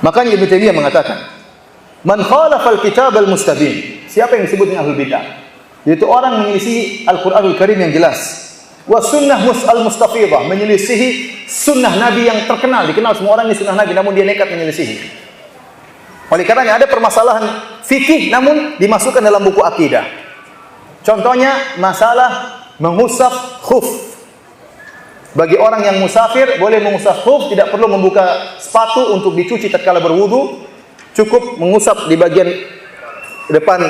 Makanya Ibnu Taimiyah mengatakan, "Man khalafal kitab al-mustabin." Siapa yang disebut dengan ahlul bid'ah? Yaitu orang menyelisih Al-Qur'anul Karim yang jelas. Wa sunnah al-mustafidah, menyelisihi sunnah Nabi yang terkenal, dikenal semua orang ini sunnah Nabi, namun dia nekat menyelisihi. Oleh karenanya ada permasalahan fikih namun dimasukkan dalam buku akidah. Contohnya masalah mengusap khuf. Bagi orang yang musafir boleh mengusap khuf, tidak perlu membuka sepatu untuk dicuci tatkala berwudu, cukup mengusap di bagian depan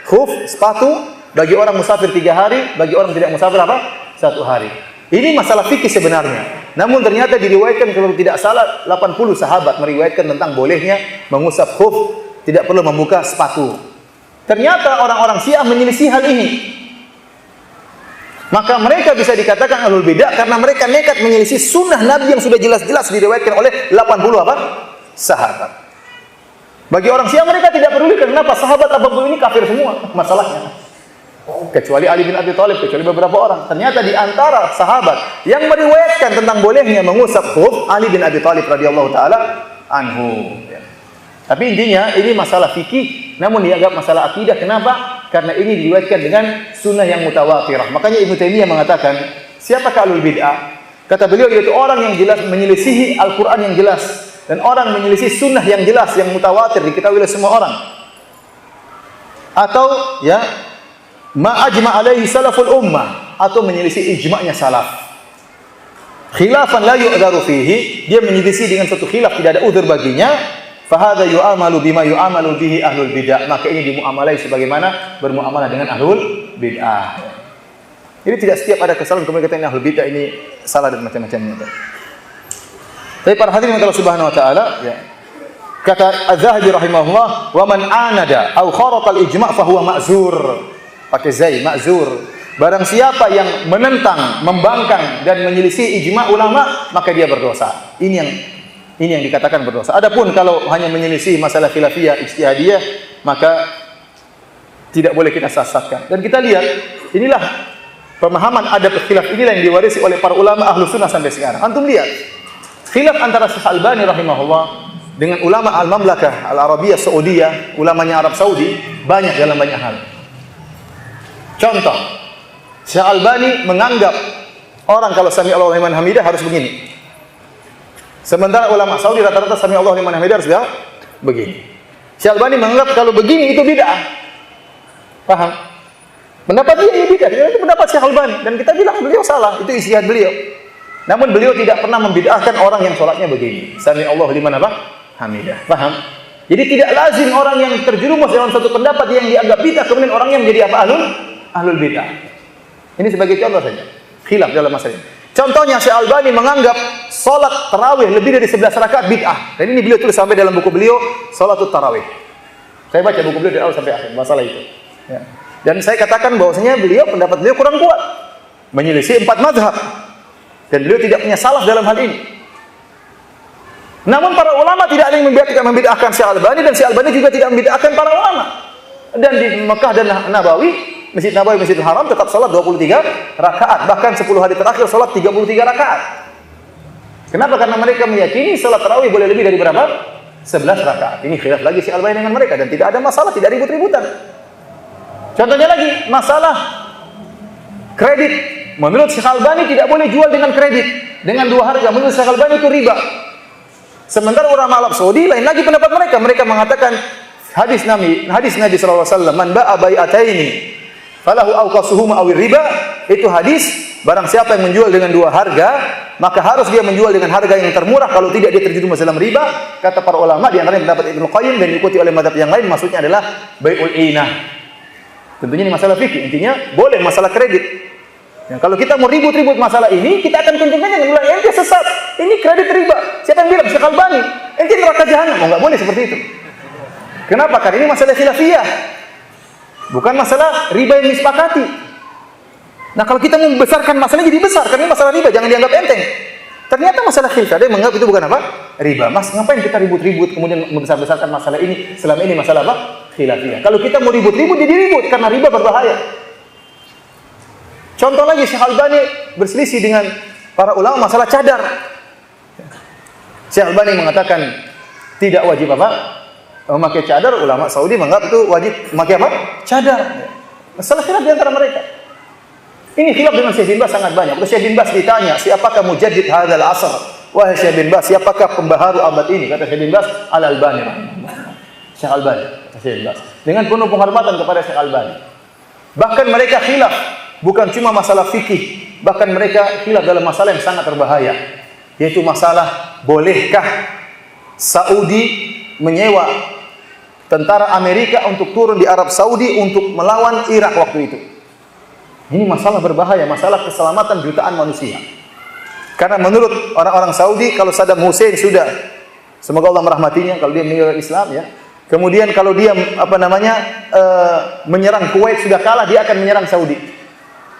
khuf sepatu. Bagi orang musafir 3 hari, bagi orang tidak musafir apa? 1 hari. Ini masalah fikih sebenarnya. Namun ternyata diriwayatkan kalau tidak salah 80 sahabat meriwayatkan tentang bolehnya mengusap khuf, tidak perlu membuka sepatu. Ternyata orang-orang Syiah menyelisih hal ini. Maka mereka bisa dikatakan ahlul bidah karena mereka nekat menyelisih sunnah Nabi yang sudah jelas-jelas diriwayatkan oleh 80 apa? Sahabat. Bagi orang Syiah mereka tidak peduli kenapa sahabat 80 ini kafir semua masalahnya. Kecuali Ali bin Abi Thalib, kecuali beberapa orang. Ternyata di antara sahabat yang meriwayatkan tentang bolehnya mengusap khuf, Ali bin Abi Thalib radhiyallahu taala anhu. Tapi intinya ini masalah fikih, namun dianggap masalah akidah. Kenapa? Karena ini diriwayatkan dengan sunnah yang mutawatirah. Makanya Ibnu Taimiyah mengatakan, siapakah ahlul bid'ah? Kata beliau yaitu orang yang jelas menyelisihi Al-Qur'an yang jelas dan orang menyelisihi sunnah yang jelas yang mutawatir diketahui oleh semua orang. Atau ya ma ajma alaihi salaful ummah, atau menyelisih ijma'nya salaf. Khilafan la yu'dharu fihi, dia menyelisih dengan satu khilaf tidak ada udzur baginya. Fahadha yu'amalu bima yu'amalu bihi ahlul bid'ah, maka ini dimuamalai sebagaimana bermuamalah dengan ahlul bid'ah. Jadi tidak setiap ada kesalahan kemudian kita ini ahlul bid'ah ini salah dan macam-macamnya. Tapi para hadirin Allah Subhanahu wa taala, ya. Kata Az-Zahabi rahimahullah, "Wa man anada aw kharaqa al-ijma' fa huwa ma'zur." Pakai zai, ma'zur. Barang siapa yang menentang, membangkang dan menyelisih ijma' ulama, maka dia berdosa. Ini yang dikatakan berdosa. Adapun kalau hanya menyelisih masalah khilafiyah, ijtihadiyah, maka tidak boleh kita sesatkan. Dan kita lihat, inilah pemahaman adab khilaf inilah yang diwarisi oleh para ulama ahlu sunnah sampai sekarang. Antum lihat, khilaf antara Syekh Albani rahimahullah dengan ulama al-Mamlakah al-Arabiyah Saudiyah, ulamanya Arab Saudi, banyak dalam banyak hal. Contoh, Syekh Albani menganggap orang kalau sami Allahu liman hamidah harus begini. Sementara ulama Saudi rata-rata sami Allahu liman hamidah harus begini. Syekh Albani menganggap kalau begini itu bid'ah. Paham? Pendapat dia ini bid'ah, itu pendapat Syekh Albani dan kita bilang beliau salah, itu ijtihad beliau. Namun beliau tidak pernah membid'ahkan orang yang sholatnya begini. Sami Allahu liman hamidah. Paham? Jadi tidak lazim orang yang terjerumus dalam satu pendapat yang dianggap bid'ah kemudian orangnya menjadi apa? Ahlul bid'ah. Ini sebagai contoh saja. Khilaf dalam masalah ini. Contohnya Syekh Albani menganggap salat tarawih lebih dari 11 rakaat bid'ah. Dan ini beliau tulis sampai dalam buku beliau Salatul Tarawih. Saya baca buku beliau dari awal sampai akhir masalah itu. Ya. Dan saya katakan bahwasanya pendapat beliau kurang kuat. Menyelisih 4 mazhab. Dan beliau tidak punya salaf dalam hal ini. Namun para ulama tidak ada yang membid'ahkan Syekh Albani dan Syekh Albani juga tidak membid'ahkan para ulama. Dan di Mekah dan Nabawi, Masjid Nabawi, Masjidil Haram tetap salat 23 rakaat. Bahkan 10 hari terakhir salat 33 rakaat. Kenapa? Karena mereka meyakini salat tarawih boleh lebih dari berapa? 11 rakaat. Ini khilaf lagi Syekh Albani dengan mereka dan tidak ada masalah, tidak ribut-ributan. Contohnya lagi, masalah kredit. Menurut Syekh Albani tidak boleh jual dengan kredit, dengan 2 harga. Menurut Syekh Albani itu riba. Sementara ulama Arab Saudi lain lagi pendapat mereka. Mereka mengatakan hadis Nabi sallallahu alaihi wasallam, "Man ba'a bai'ataini falahu awqasuhuma awir riba." Itu hadis, barang siapa yang menjual dengan 2 harga, maka harus dia menjual dengan harga yang termurah, kalau tidak dia terjerumus dalam riba. Kata para ulama di antaranya pendapat Ibnu Qayyim dan diikuti oleh mazhab yang lain, maksudnya adalah bai'ul inah. Tentunya ini masalah fikih, intinya boleh masalah kredit. Ya, kalau kita mau ribut-ribut masalah ini, kita akan kenceng-kenceng bilang ente sesat, ini kredit riba. Siapa yang bilang? Syekh Albani. Ente neraka jahanam. Oh, enggak boleh seperti itu. Kenapa? Karena ini masalah khilafiyah. Bukan masalah riba yang disepakati. Nah, kalau kita membesarkan masalahnya jadi besar, karena ini masalah riba, jangan dianggap enteng. Ternyata masalah khilaf, ada yang menganggap itu bukan apa? Riba. Mas, ngapain kita ribut-ribut kemudian membesar-besarkan masalah ini? Selama ini masalah apa? Khilafiyah. Kalau kita mau ribut-ribut, jadi ribut karena riba berbahaya. Contoh lagi, Syekh Albani berselisih dengan para ulama masalah cadar. Syekh Albani mengatakan tidak wajib apa? Memakai cadar. Ulama Saudi menganggap itu wajib memakai apa? Cadar. Masalah khilaf di antara mereka. Ini khilaf dengan Syekh bin Baz sangat banyak. Kalau Syekh bin Baz ditanya, siapakah mujaddid hadzal asr? Wahai Syekh bin Baz, siapakah pembaharu abad ini? Kata Syekh bin Baz, Al-Albani. Syekh Albani, kata Syekh bin Baz. Dengan penuh penghormatan kepada Syekh Albani. Bahkan mereka khilaf bukan cuma masalah fikih, bahkan mereka khilaf dalam masalah yang sangat berbahaya, yaitu masalah bolehkah Saudi menyewa tentara Amerika untuk turun di Arab Saudi untuk melawan Irak waktu itu. Ini masalah berbahaya, masalah keselamatan jutaan manusia. Karena menurut orang-orang Saudi, kalau Saddam Hussein sudah, semoga Allah merahmatinya, kalau dia meninggal Islam ya. Kemudian kalau dia menyerang Kuwait sudah kalah, dia akan menyerang Saudi.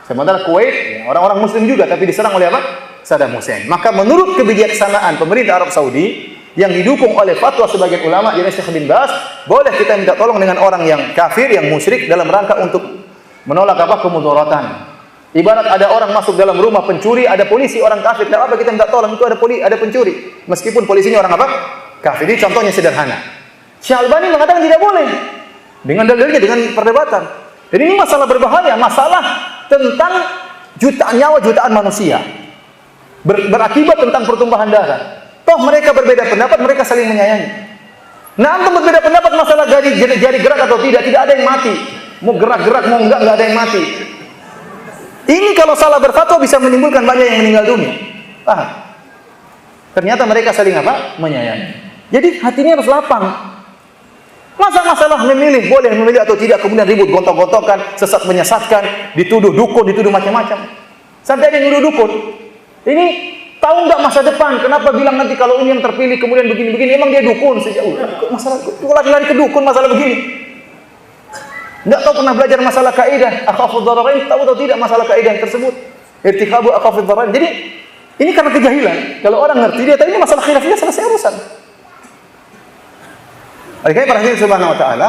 Sementara Kuwait ya, orang-orang Muslim juga, tapi diserang oleh apa? Saddam Hussein. Maka menurut kebijaksanaan pemerintah Arab Saudi yang didukung oleh fatwa sebagian ulama, jadi Syekh bin Baz, boleh kita minta tolong dengan orang yang kafir, yang musyrik dalam rangka untuk menolak apa? Kemudaratan. Ibarat ada orang masuk dalam rumah pencuri, ada polisi orang kafir, tidak apa kita minta tolong, itu ada pencuri. Meskipun polisinya orang apa? Kafir. Ini contohnya sederhana. Syekh Albani mengatakan tidak boleh. Dengan dalilnya, dengan perdebatan. Jadi ini masalah berbahaya, masalah tentang nyawa jutaan manusia. Berakibat tentang pertumpahan darah. Toh mereka berbeda pendapat, mereka saling menyayangi. Nah, antum berbeda pendapat masalah jari gerak atau tidak ada yang mati. Mau gerak-gerak, mau enggak ada yang mati. Ini kalau salah berfatwa bisa menimbulkan banyak yang meninggal dunia. Paham? Ternyata mereka saling apa? Menyayangi. Jadi hatinya harus lapang. Masa masalah memilih, boleh memilih atau tidak, kemudian ribut, gontok-gontokan, sesat menyesatkan, dituduh dukun, dituduh macam-macam. Sampai ada yang nuduh dukun. Ini tahu nggak masa depan? Kenapa bilang nanti kalau ini yang terpilih kemudian begini-begini? Emang dia dukun sejak masalah lari-lari ke dukun masalah begini. Nggak tahu pernah belajar masalah kaidah akhafud dhararain, tahu atau tidak masalah kaidah tersebut? Irtikabu akhafud dhararain. Jadi ini karena kejahilan. Kalau orang ngerti dia tahu ini masalah khilafiyah, selesai urusan. Oke, para hadirin subhanahu wa ta'ala.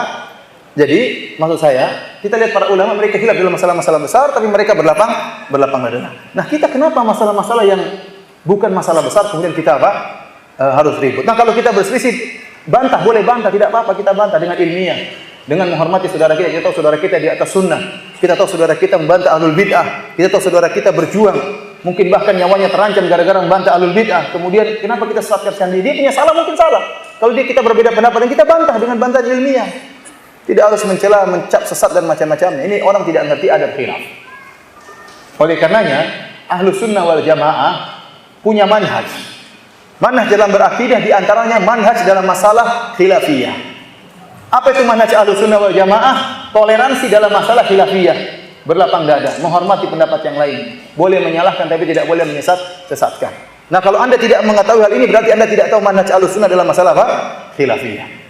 Jadi maksud saya, kita lihat para ulama mereka khilaf dalam masalah-masalah besar, tapi mereka berlapang dada. Nah, kita kenapa masalah-masalah yang bukan masalah besar kemudian kita apa? Harus ribut. Nah, kalau kita berselisih, bantah, boleh bantah, tidak apa-apa, kita bantah dengan ilmiah, dengan menghormati saudara kita. Kita tahu saudara kita di atas sunnah, kita tahu saudara kita membantah ahlul bid'ah, kita tahu saudara kita berjuang, mungkin bahkan nyawanya terancam gara-gara membantah ahlul bid'ah. Kemudian kenapa kita sesatkan dia? Punya salah, mungkin salah. Kalau kita berbeda pendapat, dan kita bantah dengan bantahan ilmiah. Tidak harus mencela, mencap sesat dan macam-macamnya. Ini orang tidak mengerti adab khilaf. Oleh karenanya, Ahlus Sunnah wal Jamaah punya manhaj. Manhaj dalam berakidah diantaranya manhaj dalam masalah khilafiyah. Apa itu manhaj Ahlus Sunnah wal Jamaah? Toleransi dalam masalah khilafiyah. Berlapang dada, menghormati pendapat yang lain. Boleh menyalahkan tapi tidak boleh sesatkan. Nah, kalau Anda tidak mengetahui hal ini berarti Anda tidak tahu manhaj Ahlus Sunnah dalam masalah apa? Khilafiyah.